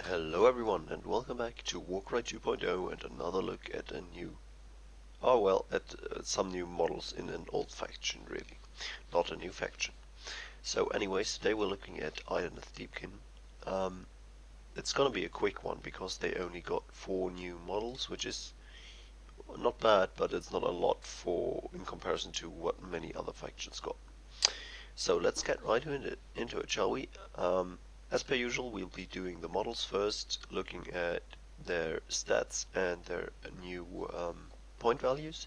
Hello everyone and welcome back to Warcry 2.0 and another look at some new models in an old faction really, not a new faction. So anyways, today we're looking at Idoneth Deepkin. It's gonna be a quick one because they only got 4 new models, which is not bad, but it's not a lot in comparison to what many other factions got. So let's get right into it, shall we? As per usual, we'll be doing the models first, looking at their stats and their new point values,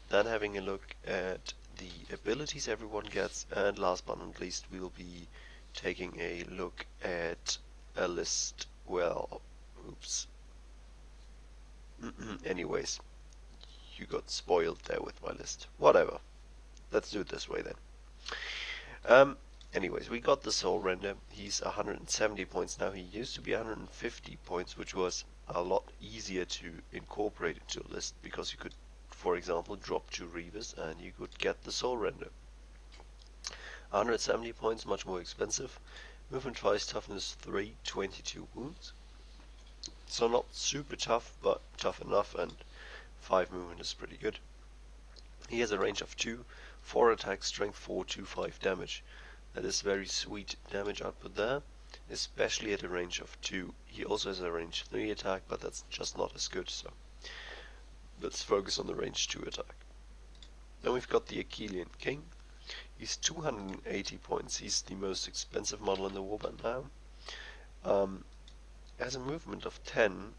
then having a look at the abilities everyone gets, and last but not least, we'll be taking a look at a list. Well, oops. Anyways, you got spoiled there with my list. Whatever. Let's do it this way then. Anyways, we got the Soul Render. He's 170 points now. He used to be 150 points, which was a lot easier to incorporate into a list because you could, for example, drop 2 Reavers and you could get the Soul Render. 170 points, much more expensive. Movement twice, toughness 3, 22 wounds. So not super tough, but tough enough, and 5 movement is pretty good. He has a range of 2, 4 attack, strength 4, 2, 5 damage. That is very sweet damage output there, especially at a range of 2. He also has a range 3 attack, but that's just not as good, so let's focus on the range 2 attack. Then we've got the Achillean King. He's 280 points. He's the most expensive model in the warband now. Has a movement of 10,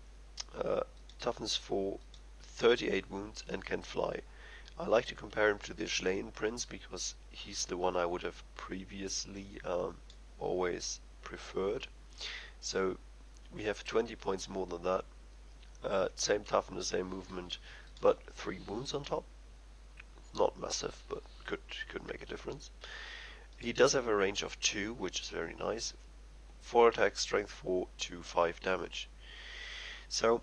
toughness 4, 38 wounds, and can fly. I like to compare him to the Slain Prince because he's the one I would have previously always preferred. So we have 20 points more than that. Same toughness, same movement, but 3 wounds on top. Not massive, but could make a difference. He does have a range of 2, which is very nice. 4 attack, strength 4, 2, 5 damage. So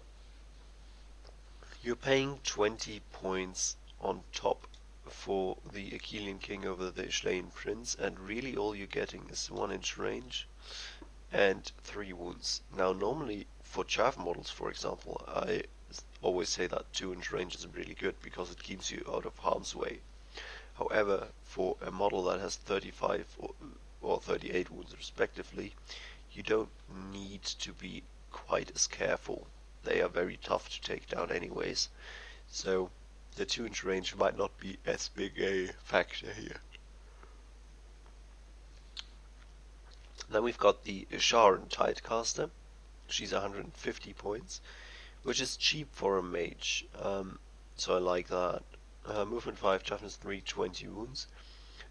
you're paying 20 points on top for the Achillean King over the Slain Prince, and really all you're getting is 1 inch range and 3 wounds. Now normally for chaff models, for example, I always say that 2 inch range is really good because it keeps you out of harm's way. However, for a model that has 35 or 38 wounds respectively, you don't need to be quite as careful. They are very tough to take down anyways, so the 2 inch range might not be as big a factor here. Then we've got the Sharon Tidecaster. She's 150 points, which is cheap for a mage, so I like that. Movement 5, toughness 3, 20 wounds.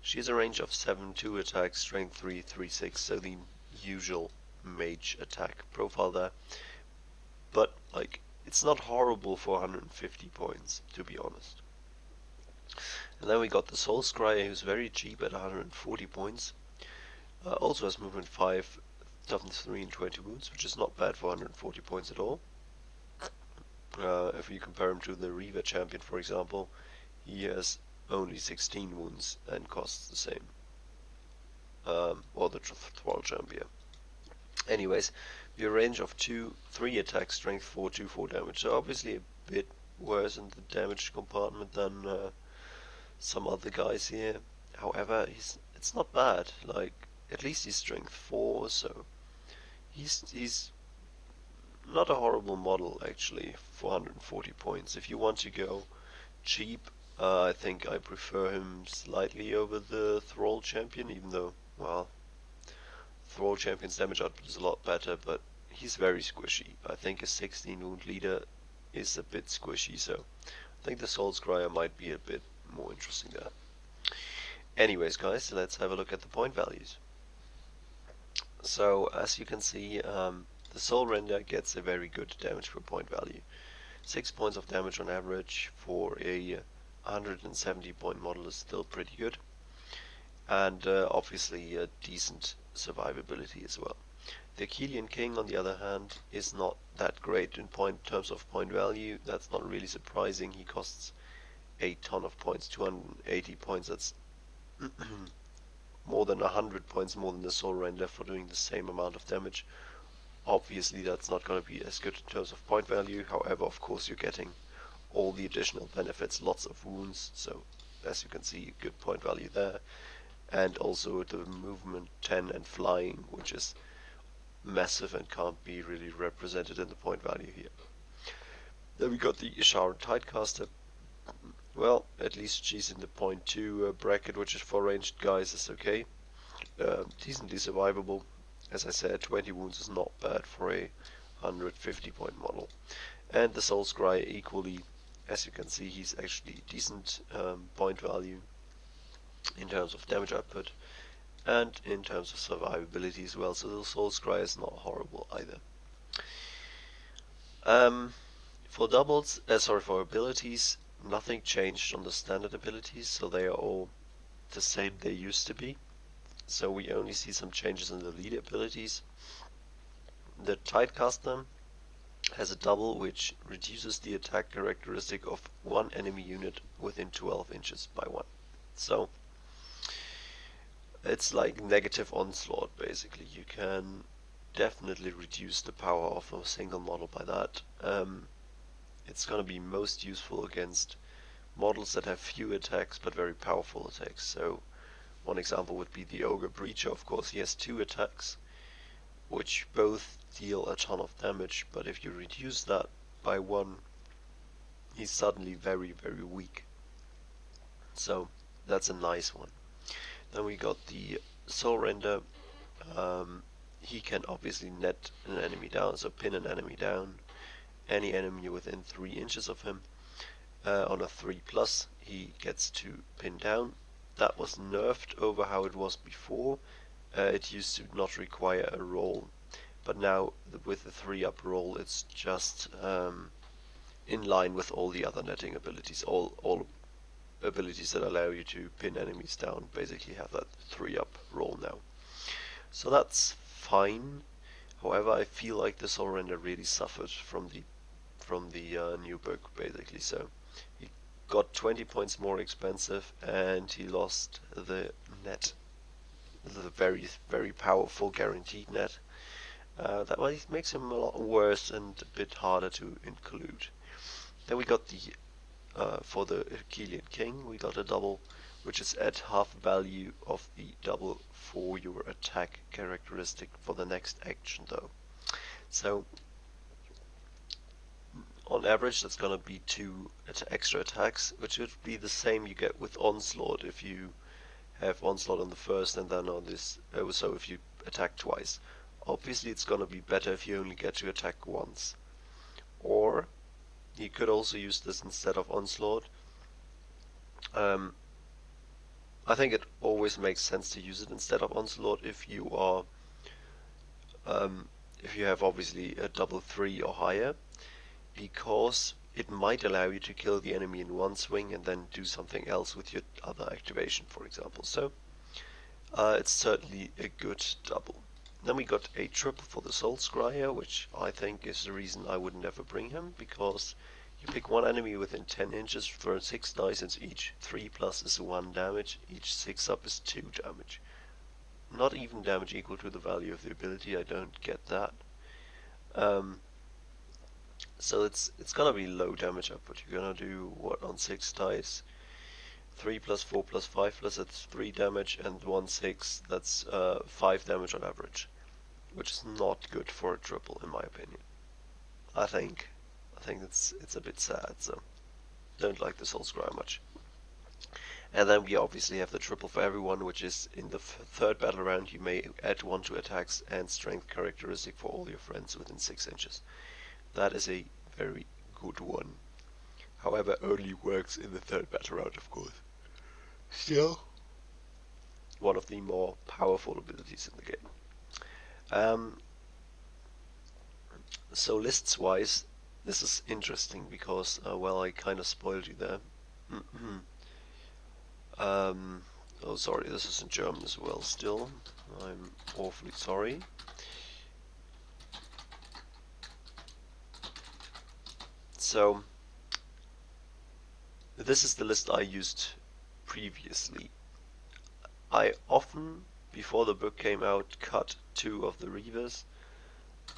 She has a range of 7, 2 attack, strength 3, 3, 6, so the usual mage attack profile there. But like, it's not horrible for 150 points, to be honest. And then we got the Soul Scryer, who's very cheap at 140 points. Also has movement 5, toughness 3 and 20 wounds, which is not bad for 140 points at all. If you compare him to the Reaver champion, for example, he has only 16 wounds and costs the same. Or the Thrall champion. Anyways, your range of 2, 3 attack, strength 4, 2, 4 damage. So obviously a bit worse in the damage compartment than some other guys here. However, it's not bad. Like, at least he's strength 4, so he's not a horrible model actually for 140 points. If you want to go cheap, I think I prefer him slightly over the Thrall champion, even though, well, Thrall champion's damage output is a lot better, but he's very squishy. I think a 16 wound leader is a bit squishy, so I think the Soul Scryer might be a bit more interesting there. Anyways guys, let's have a look at the point values. So as you can see, the Soul Render gets a very good damage per point value. 6 points of damage on average for a 170 point model is still pretty good, and obviously a decent survivability as well. The Achillean King, on the other hand, is not that great in terms of point value. That's not really surprising. He costs a ton of points, 280 points. That's more than 100 points more than the Soul Render for doing the same amount of damage. Obviously that's not going to be as good in terms of point value, however of course you're getting all the additional benefits, lots of wounds, so as you can see, good point value there, and also the movement 10 and flying, which is massive and can't be really represented in the point value here. Then we got the Ishara Tidecaster. Well, at least she's in the point 2 bracket, which is for ranged guys, is okay. Decently survivable. As I said, 20 wounds is not bad for a 150 point model. And the Soul Scry equally, as you can see, he's actually decent point value in terms of damage output and in terms of survivability as well, so the Soul Scry is not horrible either. For doubles, for abilities, nothing changed on the standard abilities, so they are all the same they used to be. So we only see some changes in the lead abilities. The Tidecaster has a double which reduces the attack characteristic of one enemy unit within 12 inches by 1. So it's like negative onslaught basically. You can definitely reduce the power of a single model by that. It's going to be most useful against models that have few attacks but very powerful attacks. So one example would be the Ogre Breacher. Of course he has 2 attacks which both deal a ton of damage, but if you reduce that by 1, he's suddenly very weak. So that's a nice one. Then we got the Soul Render. He can obviously net an enemy down, so pin an enemy down. Any enemy within 3 inches of him. On a 3+, he gets to pin down. That was nerfed over how it was before. It used to not require a roll, but now with the 3-up roll, it's just in line with all the other netting abilities. All abilities that allow you to pin enemies down basically have that 3-up roll now. So that's fine. However, I feel like the Soul Render really suffered from the new book basically. So he got 20 points more expensive and he lost the net, the very powerful guaranteed net. That makes him a lot worse and a bit harder to include. Then we got the for the Achillean King, we got a double, which is at half value of the double for your attack characteristic for the next action though. So on average that's gonna be 2 extra attacks, which would be the same you get with Onslaught if you have Onslaught on the first and then on this, so if you attack twice. Obviously it's gonna be better if you only get to attack once. Or you could also use this instead of Onslaught. I think it always makes sense to use it instead of Onslaught if you are if you have obviously a double 3 or higher, because it might allow you to kill the enemy in one swing and then do something else with your other activation, for example. So it's certainly a good double. Then we got a triple for the Soul Scryer, which I think is the reason I would never bring him, because you pick one enemy within 10 inches, throw 6 dice, and each 3+ is 1 damage, each 6-up is 2 damage. Not even damage equal to the value of the ability, I don't get that. So it's gonna be low damage output. You're gonna do what on 6 dice? 3+, 4+, 5+, that's 3 damage, and 1 6, that's 5 damage on average, which is not good for a triple in my opinion. I think it's a bit sad, so don't like the Soul Scryer much. And then we obviously have the triple for everyone, which is in the third battle round you may add 1 to attacks and strength characteristic for all your friends within 6 inches. That is a very good one. However, only works in the third battle round, of course. Still, one of the more powerful abilities in the game. So lists wise, this is interesting because, well, I kind of spoiled you there. Oh, sorry, this is in German as well still. I'm awfully sorry. So, this is the list I used previously. I often, before the book came out, cut 2 of the Reavers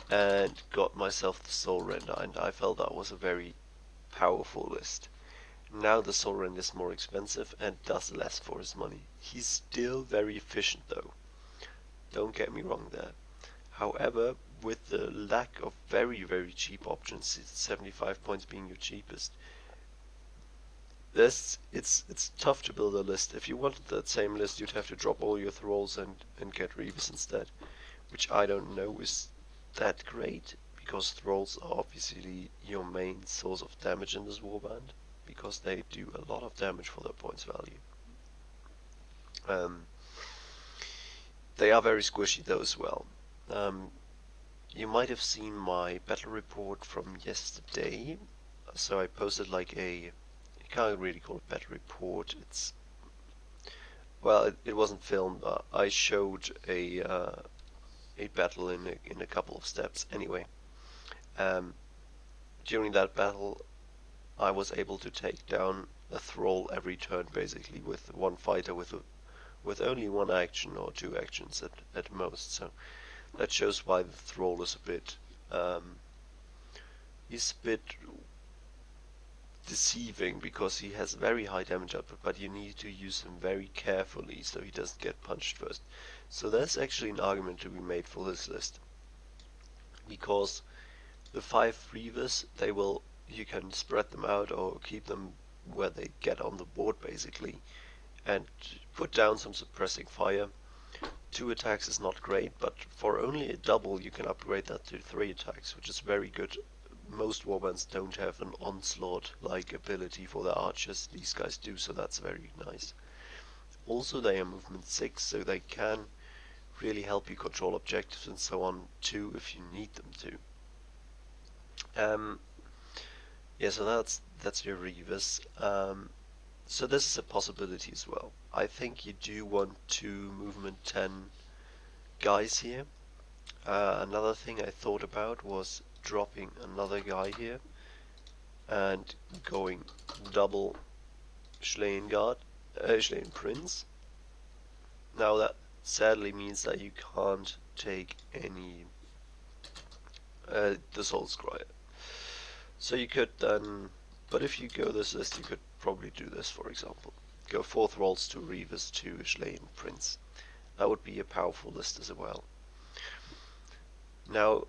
and got myself the Soul Render, and I felt that was a very powerful list. Now the Soul Render is more expensive and does less for his money. He's still very efficient though, don't get me wrong there. However, with the lack of very cheap options, 75 points being your cheapest, it's tough to build a list. If you wanted that same list, you'd have to drop all your thralls and get Reavers instead, which I don't know is that great, because thralls are obviously your main source of damage in this warband, because they do a lot of damage for their points value. They are very squishy though as well. You might have seen my battle report from yesterday. So I posted like you can't really call it battle report. It wasn't filmed. I showed a battle in a couple of steps. Anyway, um, during that battle, I was able to take down a thrall every turn basically with one fighter with only one action or two actions at most. So that shows why the thrall is he's a bit deceiving because he has very high damage output, but you need to use him very carefully so he doesn't get punched first. So there's actually an argument to be made for this list, because the 5 Reavers, you can spread them out or keep them where they get on the board basically, and put down some suppressing fire. 2 attacks is not great, but for only a double you can upgrade that to 3 attacks, which is very good. Most warbands don't have an onslaught-like ability for their archers. These guys do, so that's very nice. Also, they are movement 6, so they can really help you control objectives and so on too if you need them to. Yeah, so that's your Reavers. So this is a possibility as well. I think you do want 2 movement 10 guys here. Another thing I thought about was dropping another guy here and going double Schlein Prince. Now that sadly means that you can't take any the Soul Scryer. So you could then, but if you go this list, you could probably do this, for example. Go 4 Thralls, 2 Reavers, 2 Schlein Prince. That would be a powerful list as well. Now,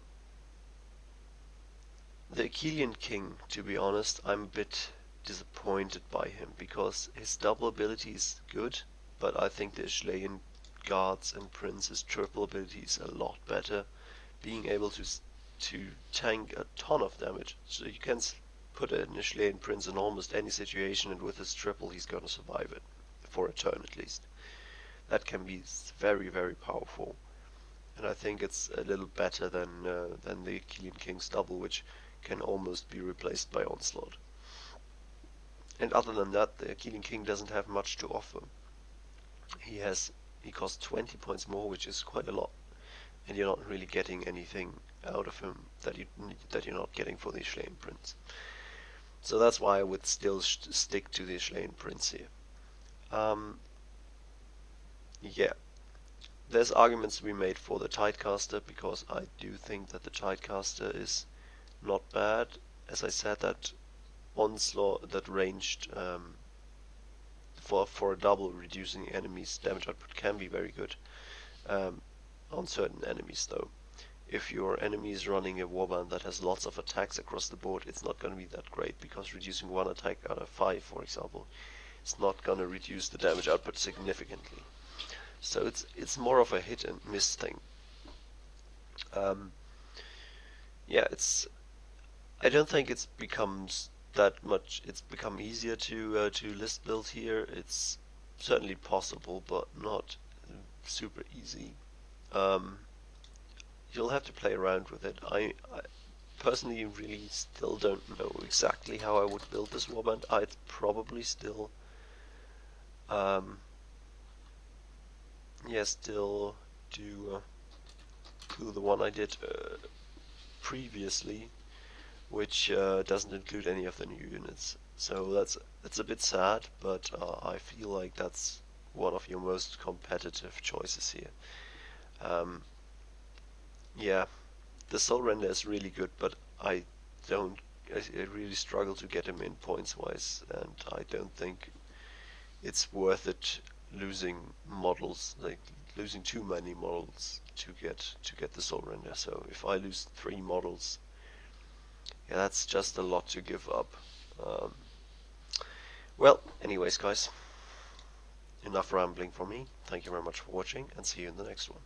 the Achillean King, to be honest, I'm a bit disappointed by him, because his double ability is good, but I think the Schlein Guards and Prince's triple ability is a lot better, being able to tank a ton of damage. So you can put an Schlein Prince in almost any situation, and with his triple he's gonna survive it, for a turn at least. That can be very powerful, and I think it's a little better than the Achillean King's double, which can almost be replaced by Onslaught. And other than that, the Achillean King doesn't have much to offer. He costs 20 points more, which is quite a lot, and you're not really getting anything out of him that you're not getting for the Schlein Prince. So that's why I would still stick to the Schlein Prince here. Yeah, there's arguments to be made for the Tidecaster, because I do think that the Tidecaster is not bad. As I said, that onslaught, that ranged for a double, reducing enemies' damage output can be very good on certain enemies though. If your enemy is running a warband that has lots of attacks across the board, it's not going to be that great, because reducing 1 attack out of 5, for example, it's not going to reduce the damage output significantly. So it's more of a hit and miss thing. Yeah, I don't think it's becomes that much. It's become easier to list build here. It's certainly possible, but not super easy. You'll have to play around with it. I personally really still don't know exactly how I would build this warband. I'd probably still still do the one I did previously, which doesn't include any of the new units. So that's a bit sad, but I feel like that's one of your most competitive choices here. Yeah, the Soul Render is really good, but I don't. I really struggle to get him in points wise, and I don't think it's worth it losing models, like losing too many models to get the Soul Render. So if I lose 3 models, yeah, that's just a lot to give up. Um, well, anyways, guys, enough rambling from me. Thank you very much for watching, and see you in the next one.